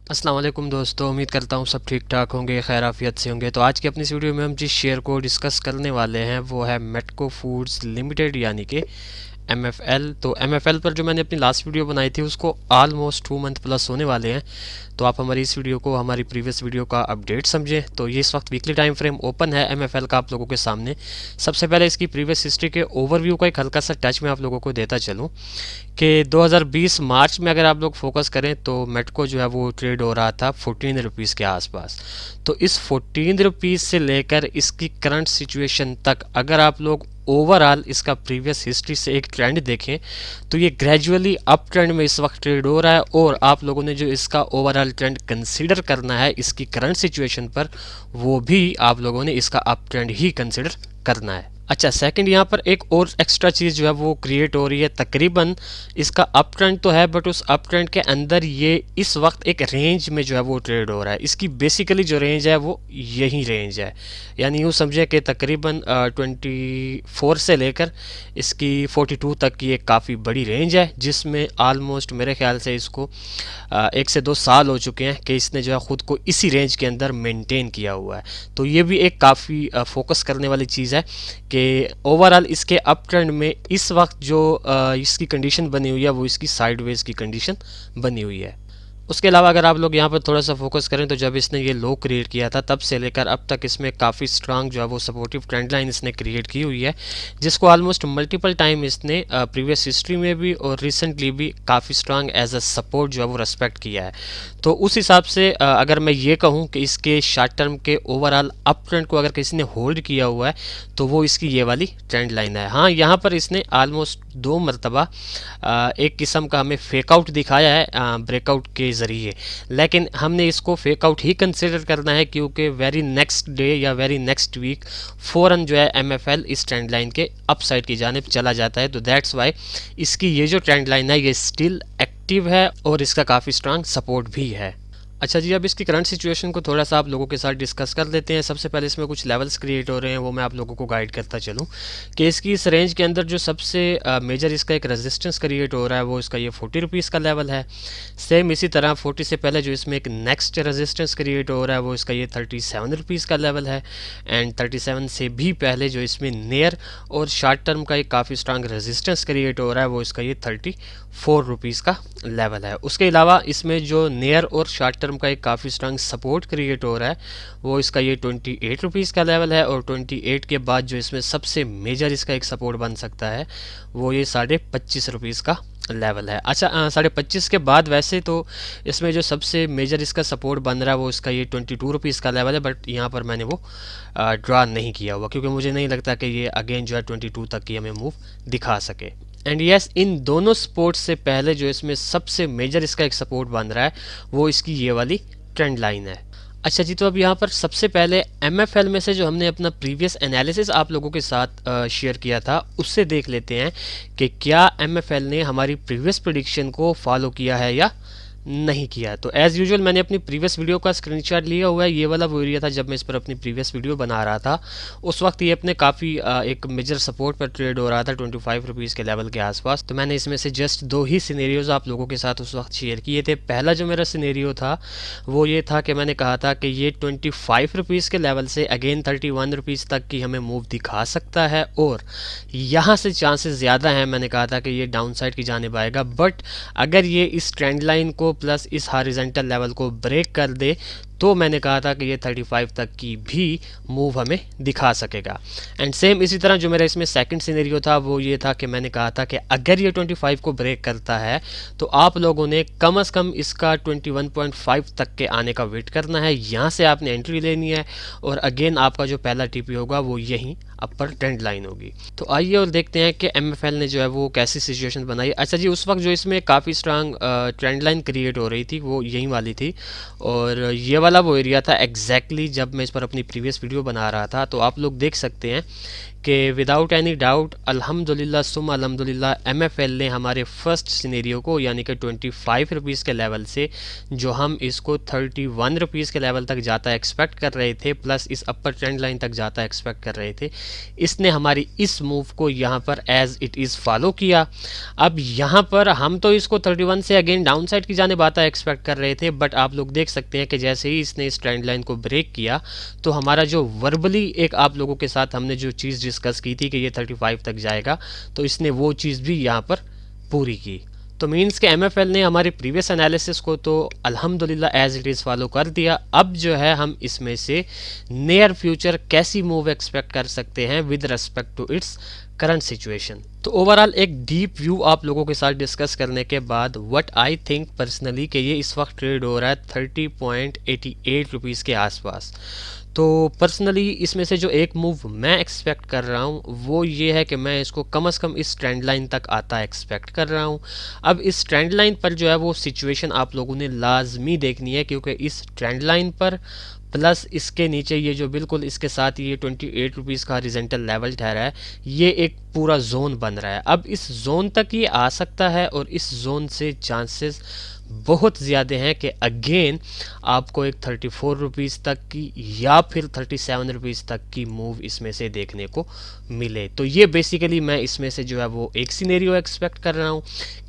अस्सलाम वालेकुम दोस्तों, उम्मीद करता हूँ सब ठीक ठाक होंगे, खैर आफियत से होंगे। तो आज की अपनी इस वीडियो में हम जिस शेयर को डिस्कस करने वाले हैं वो है मेटको फूड्स लिमिटेड यानी कि MFL। तो MFL पर जो मैंने अपनी लास्ट वीडियो बनाई थी उसको ऑलमोस्ट 2 मंथ प्लस होने वाले हैं। तो आप हमारी इस वीडियो को हमारी प्रीवियस वीडियो का अपडेट समझें। तो ये इस वक्त वीकली टाइम फ्रेम ओपन है MFL का आप लोगों के सामने। सबसे पहले इसकी प्रीवियस हिस्ट्री के ओवरव्यू का एक हल्का सा टच मैं आप लोगों को देता चलूँ कि 2020 मार्च में अगर आप लोग फोकस करें तो मेटको जो है वो ट्रेड हो रहा था 14 रुपीज़ के आसपास। तो इस 14 रुपीज़ से लेकर इसकी करंट सिचुएशन तक अगर आप लोग ओवरऑल इसका प्रीवियस हिस्ट्री से एक ट्रेंड देखें तो ये ग्रेजुअली अप ट्रेंड में इस वक्त ट्रेड हो रहा है। और आप लोगों ने जो इसका ओवरऑल ट्रेंड कंसीडर करना है इसकी करंट सिचुएशन पर, वो भी आप लोगों ने इसका अप ट्रेंड ही कंसीडर करना है। अच्छा, सेकंड यहाँ पर एक और एक्स्ट्रा चीज़ जो है वो क्रिएट हो रही है। तकरीबन इसका अप ट्रेंड तो है बट उस अप ट्रेंड के अंदर ये इस वक्त एक रेंज में जो है वो ट्रेड हो रहा है। इसकी बेसिकली जो रेंज है वो यही रेंज है, यानी यूँ समझे कि तकरीबन 24 से लेकर इसकी 42 तक की एक काफ़ी बड़ी रेंज है, जिसमें आलमोस्ट मेरे ख्याल से इसको 1 से 2 साल हो चुके हैं कि इसने जो है ख़ुद को इसी रेंज के अंदर मेंटेन किया हुआ है। तो ये भी एक काफ़ी फोकस करने वाली चीज़ है कि ओवरऑल इसके अप ट्रेंड में इस वक्त जो इसकी कंडीशन बनी हुई है वो इसकी साइडवेज की कंडीशन बनी हुई है। उसके अलावा अगर आप लोग यहाँ पर थोड़ा सा फोकस करें तो जब इसने ये लो क्रिएट किया था तब से लेकर अब तक इसमें काफ़ी स्ट्रांग जो है वो सपोर्टिव ट्रेंड लाइन इसने क्रिएट की हुई है, जिसको ऑलमोस्ट मल्टीपल टाइम इसने प्रीवियस हिस्ट्री में भी और रिसेंटली भी काफ़ी स्ट्रांग एज अ सपोर्ट जो है वो रेस्पेक्ट किया है। तो उस हिसाब से अगर मैं ये कहूँ कि इसके शॉर्ट टर्म के ओवरऑल अप ट्रेंड को अगर किसी ने होल्ड किया हुआ है तो वो इसकी ये वाली ट्रेंड लाइन है। हाँ, यहाँ पर इसने ऑलमोस्ट 2 मरतबा एक किस्म का हमें फेकआउट दिखाया है ब्रेकआउट के ज़रिए, लेकिन हमने इसको फेकआउट ही कंसिडर करना है क्योंकि वेरी नेक्स्ट डे या वेरी नेक्स्ट वीक फ़ौरन जो है MFL इस ट्रेंड लाइन के अप साइड की जानिब चला जाता है। तो दैट्स वाई इसकी ये जो ट्रेंड लाइन है ये स्टिल एक्टिव है और इसका काफ़ी स्ट्रांग सपोर्ट भी है। अच्छा जी, अब इसकी करंट सिचुएशन को थोड़ा सा आप लोगों के साथ डिस्कस कर लेते हैं। सबसे पहले इसमें कुछ लेवल्स क्रिएट हो रहे हैं, वो मैं आप लोगों को गाइड करता चलूँ कि इसकी इस रेंज के अंदर जो सबसे मेजर इसका एक रेजिस्टेंस क्रिएट हो रहा है वो इसका ये 40 रुपीज़ का लेवल है। सेम इसी तरह 40 से पहले जो इसमें एक नेक्स्ट रेजिस्टेंस क्रिएट हो रहा है वो इसका ये 37 रुपीज़ का लेवल है। एंड 37 से भी पहले जो इसमें नियर और शॉर्ट टर्म का एक काफ़ी स्ट्रांग रेजिस्टेंस क्रिएट हो रहा है वो इसका ये 34 रुपीज़ का लेवल है। उसके अलावा इसमें जो नियर और शॉर्ट टर्म का एक काफ़ी स्ट्रांग सपोर्ट क्रिएट हो रहा है वो इसका ये 28 रुपीज़ का लेवल है। और 28 के बाद जो इसमें सबसे मेजर इसका एक सपोर्ट बन सकता है वो ये 25.5 रुपीज़ का लेवल है। अच्छा, 25.5 के बाद वैसे तो इसमें जो सबसे मेजर इसका सपोर्ट बन रहा है वो इसका ये 22 रुपीज़ का लेवल है, बट यहाँ पर मैंने वो ड्रा नहीं किया हुआ क्योंकि मुझे नहीं लगता कि ये अगेन जो है 22 तक की हमें मूव दिखा सके। एंड यस, इन दोनों सपोर्ट से पहले जो इसमें सबसे मेजर इसका एक सपोर्ट बन रहा है वो इसकी ये वाली ट्रेंड लाइन है। अच्छा जी, तो अब यहाँ पर सबसे पहले MFL में से जो हमने अपना प्रीवियस एनालिसिस आप लोगों के साथ शेयर किया था उससे देख लेते हैं कि क्या MFL ने हमारी प्रीवियस प्रेडिक्शन को फॉलो किया है या नहीं किया। तो एज़ यूजुअल मैंने अपनी प्रीवियस वीडियो का स्क्रीनशॉट लिया हुआ है। ये वाला वो एरिया था जब मैं इस पर अपनी प्रीवियस वीडियो बना रहा था, उस वक्त ये अपने काफ़ी एक मेजर सपोर्ट पर ट्रेड हो रहा था 25 रुपीज़ के लेवल के आसपास। तो मैंने इसमें से जस्ट 2 ही सिनेरियोज आप लोगों के साथ उस वक्त शेयर किए थे। पहला जो मेरा सिनेरियो था वो ये था कि मैंने कहा था कि ये 25 रुपीज़ के लेवल से अगेन 31 रुपीज़ तक की हमें मूव दिखा सकता है और यहाँ से चांसेस ज़्यादा हैं, मैंने कहा था कि ये डाउन साइड की जानिब आएगा। बट अगर ये इस ट्रेंड लाइन को प्लस इस हॉरिजॉन्टल लेवल को ब्रेक कर दे तो मैंने कहा था कि ये 35 तक की भी मूव हमें दिखा सकेगा। एंड सेम इसी तरह जो मेरा इसमें सेकंड सिनेरियो था वो ये था कि मैंने कहा था कि अगर ये 25 को ब्रेक करता है तो आप लोगों ने कम से कम इसका 21.5 तक के आने का वेट करना है, यहाँ से आपने एंट्री लेनी है और अगेन आपका जो पहला टीपी होगा वो यहीं अपर ट्रेंड लाइन होगी। तो आइए और देखते हैं कि MFL ने जो है वो कैसी सिचुएशन बनाई। अच्छा जी, उस वक्त जो इसमें काफ़ी स्ट्रांग ट्रेंड लाइन क्रिएट हो रही थी वो यही वाली थी और ये वाला वो एरिया था एग्जैक्टली जब मैं इस पर अपनी प्रीवियस वीडियो बना रहा था। तो आप लोग देख सकते हैं कि विदाउट एनी डाउट अल्हम्दुलिल्लाह सुम अल्हम्दुलिल्लाह MFL ने हमारे फर्स्ट सिनेरियो को यानी कि 25 रुपीज़ के लेवल से जो हम इसको 31 रुपीज़ के लेवल तक जाता एक्सपेक्ट कर रहे थे, प्लस इस अपर ट्रेंड लाइन तक जाता एक्सपेक्ट कर रहे थे, इसने हमारी इस मूव को यहाँ पर एज इट इज़ फॉलो किया। अब यहाँ पर हम तो इसको 31 से अगेन डाउन साइड की जाने आता एक्सपेक्ट कर रहे थे, बट आप लोग देख सकते हैं कि जैसे ही इसने इस ट्रेंड लाइन को ब्रेक किया तो हमारा जो वर्बली एक आप लोगों के साथ हमने जो चीज़ डिस्कस की थी कि ये 35 तक जाएगा, तो इसने वो चीज़ भी यहाँ पर पूरी की। तो मीन्स के MFL ने हमारे प्रीवियस एनालिसिस को तो अल्हम्दुलिल्लाह एज इट इज़ फॉलो कर दिया। अब जो है हम इसमें से नियर फ्यूचर कैसी मूव एक्सपेक्ट कर सकते हैं with respect to its current situation. तो ओवरऑल एक डीप व्यू आप लोगों के साथ डिस्कस करने के बाद व्हाट आई थिंक पर्सनली कि ये इस वक्त ट्रेड हो रहा है 30.88 रुपीज़ के आसपास। तो पर्सनली इसमें से जो एक मूव मैं एक्सपेक्ट कर रहा हूँ वो ये है कि मैं इसको कम से कम इस ट्रेंड लाइन तक आता एक्सपेक्ट कर रहा हूँ। अब इस ट्रेंड लाइन पर जो है वो सिचुएशन आप लोगों ने लाजमी देखनी है, क्योंकि इस ट्रेंड लाइन पर प्लस इसके नीचे ये जो बिल्कुल इसके साथ ये 28 रुपीज़ का हॉरिजॉन्टल लेवल ठहरा है, ये एक पूरा जोन बन रहा है। अब इस जोन तक ये आ सकता है और इस जोन से चांसेस बहुत ज़्यादा हैं कि अगेन आपको एक 34 रुपीज़ तक की या फिर 37 रुपीज़ तक की मूव इसमें से देखने को मिले। तो ये बेसिकली मैं इसमें से जो है वो एक सिनेरियो एक्सपेक्ट कर रहा हूँ,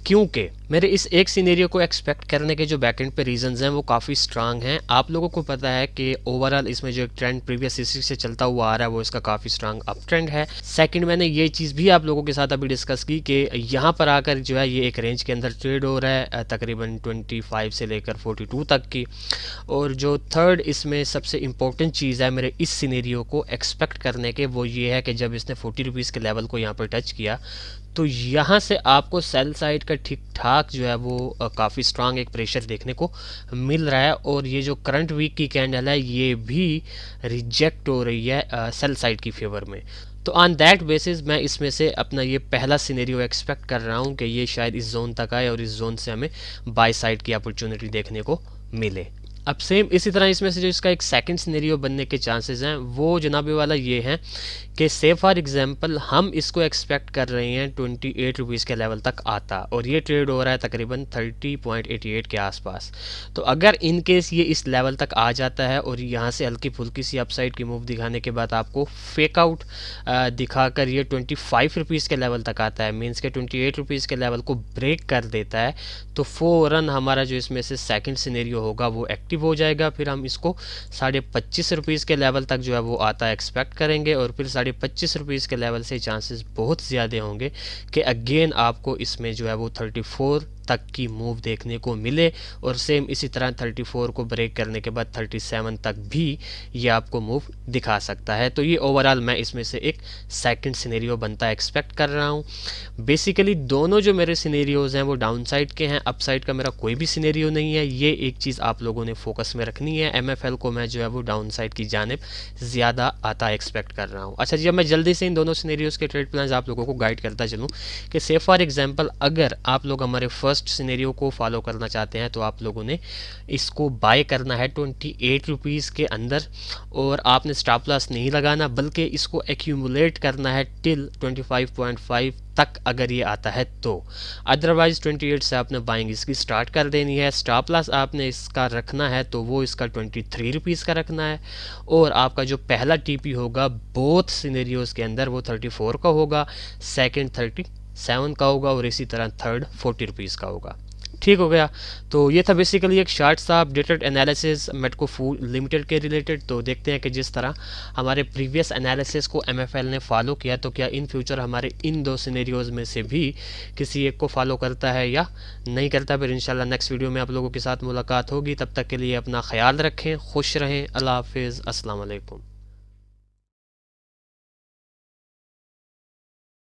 क्योंकि मेरे इस एक सिनेरियो को एक्सपेक्ट करने के जो बैकएंड पे रीजंस हैं वो काफ़ी स्ट्रांग हैं। आप लोगों को पता है कि ओवरऑल इसमें जो एक ट्रेंड प्रीवियस हिस्ट्री से चलता हुआ आ रहा है वो इसका काफ़ी स्ट्रांग अप ट्रेंड है। सेकंड, मैंने ये चीज़ भी आप लोगों के साथ अभी डिस्कस की कि यहाँ पर आकर जो है ये एक रेंज के अंदर ट्रेड हो रहा है तकरीबन 25 से लेकर 42 तक की। और जो थर्ड इसमें सबसे इम्पोर्टेंट चीज़ है मेरे इस सिनेरियो को एक्सपेक्ट करने के, वो ये है कि जब इसने 40 रुपीज़ के लेवल को यहाँ पर टच किया तो यहाँ से आपको सेल साइड का ठीक ठाक जो है वो काफ़ी स्ट्रांग एक प्रेशर देखने को मिल रहा है। और ये जो करंट वीक की कैंडल है ये भी रिजेक्ट हो रही है सेल साइड की फेवर में। तो ऑन दैट बेसिस मैं इसमें से अपना ये पहला सिनेरियो एक्सपेक्ट कर रहा हूँ कि ये शायद इस जोन तक आए और इस जोन से हमें बाय साइड की अपॉर्चुनिटी देखने को मिले। अब सेम इसी तरह इसमें से जो इसका एक सेकंड सिनेरियो बनने के चांसेस हैं वो जनाबे वाला ये हैं कि से फॉर एग्जांपल हम इसको एक्सपेक्ट कर रहे हैं 28 रुपीज़ के लेवल तक आता और ये ट्रेड हो रहा है तकरीबन 30.88 के आसपास। तो अगर इन केस ये इस लेवल तक आ जाता है और यहाँ से हल्की फुल्की सी अपसाइड की मूव दिखाने के बाद आपको फेक आउट दिखाकर ये 25 रुपीज़ के लेवल तक आता है, मीन्स के 28 रुपीज़ के लेवल को ब्रेक कर देता है, तो फ़ौरन हमारा जो इसमें से सेकंड सिनेरियो होगा वो एक्टिव हो जाएगा। फिर हम इसको 25.5 रुपीज़ के लेवल तक जो है वो आता एक्सपेक्ट करेंगे और फिर 25.5 रुपीज़ के लेवल से चांसेस बहुत ज़्यादा होंगे कि अगेन आपको इसमें जो है वो 34 तक की मूव देखने को मिले और सेम इसी तरह 34 को ब्रेक करने के बाद 37 तक भी ये आपको मूव दिखा सकता है। तो ये ओवरऑल मैं इसमें से एक सेकंड सिनेरियो बनता एक्सपेक्ट कर रहा हूँ। बेसिकली दोनों जो मेरे सिनेरियोज हैं वो डाउन साइड के हैं, अप साइड का मेरा कोई भी सिनेरियो नहीं है। ये एक चीज़ आप लोगों ने फोकस में रखनी है। MFL को मैं जो है वो डाउन साइड की जानिब ज़्यादा आता एक्सपेक्ट कर रहा हूँ। अच्छा जी, अब मैं जल्दी से इन दोनों सिनेरियोज़ के ट्रेड प्लान्स आप लोगों को गाइड करता चलूँ कि से फॉर एग्जाम्पल अगर आप लोग हमारे फर्स्ट सिनेरियो को फॉलो करना चाहते हैं तो आप लोगों ने इसको बाय करना है 28 रुपीज़ के अंदर और आपने स्टॉप लॉस नहीं लगाना बल्कि इसको एक्यूमुलेट करना है टिल 25.5 तक अगर ये आता है तो। अदरवाइज 28 से आपने बाइंग इसकी स्टार्ट कर देनी है। स्टॉप लॉस आपने इसका रखना है तो वो इसका 23 रुपीज़ का रखना है और आपका जो पहला TP होगा बोथ सिनेरियोज़ के अंदर वो 34 का होगा, सेकंड 37 का होगा और इसी तरह थर्ड 40 रुपीज़ का होगा। ठीक हो गया। तो ये था बेसिकली एक शार्ट सा अपडेटेड एनालिसिस मेटको फूड लिमिटेड के रिलेटेड। तो देखते हैं कि जिस तरह हमारे प्रीवियस एनालिसिस को MFL ने फॉलो किया तो क्या इन फ्यूचर हमारे इन दो सिनेरियोज़ में से भी किसी एक को फॉलो करता है या नहीं करता। फिर इंशाल्लाह नेक्स्ट वीडियो में आप लोगों के साथ मुलाकात होगी। तब तक के लिए अपना ख्याल रखें, खुश रहें, अल्लाह हाफिज़, अस्सलाम वालेकुम।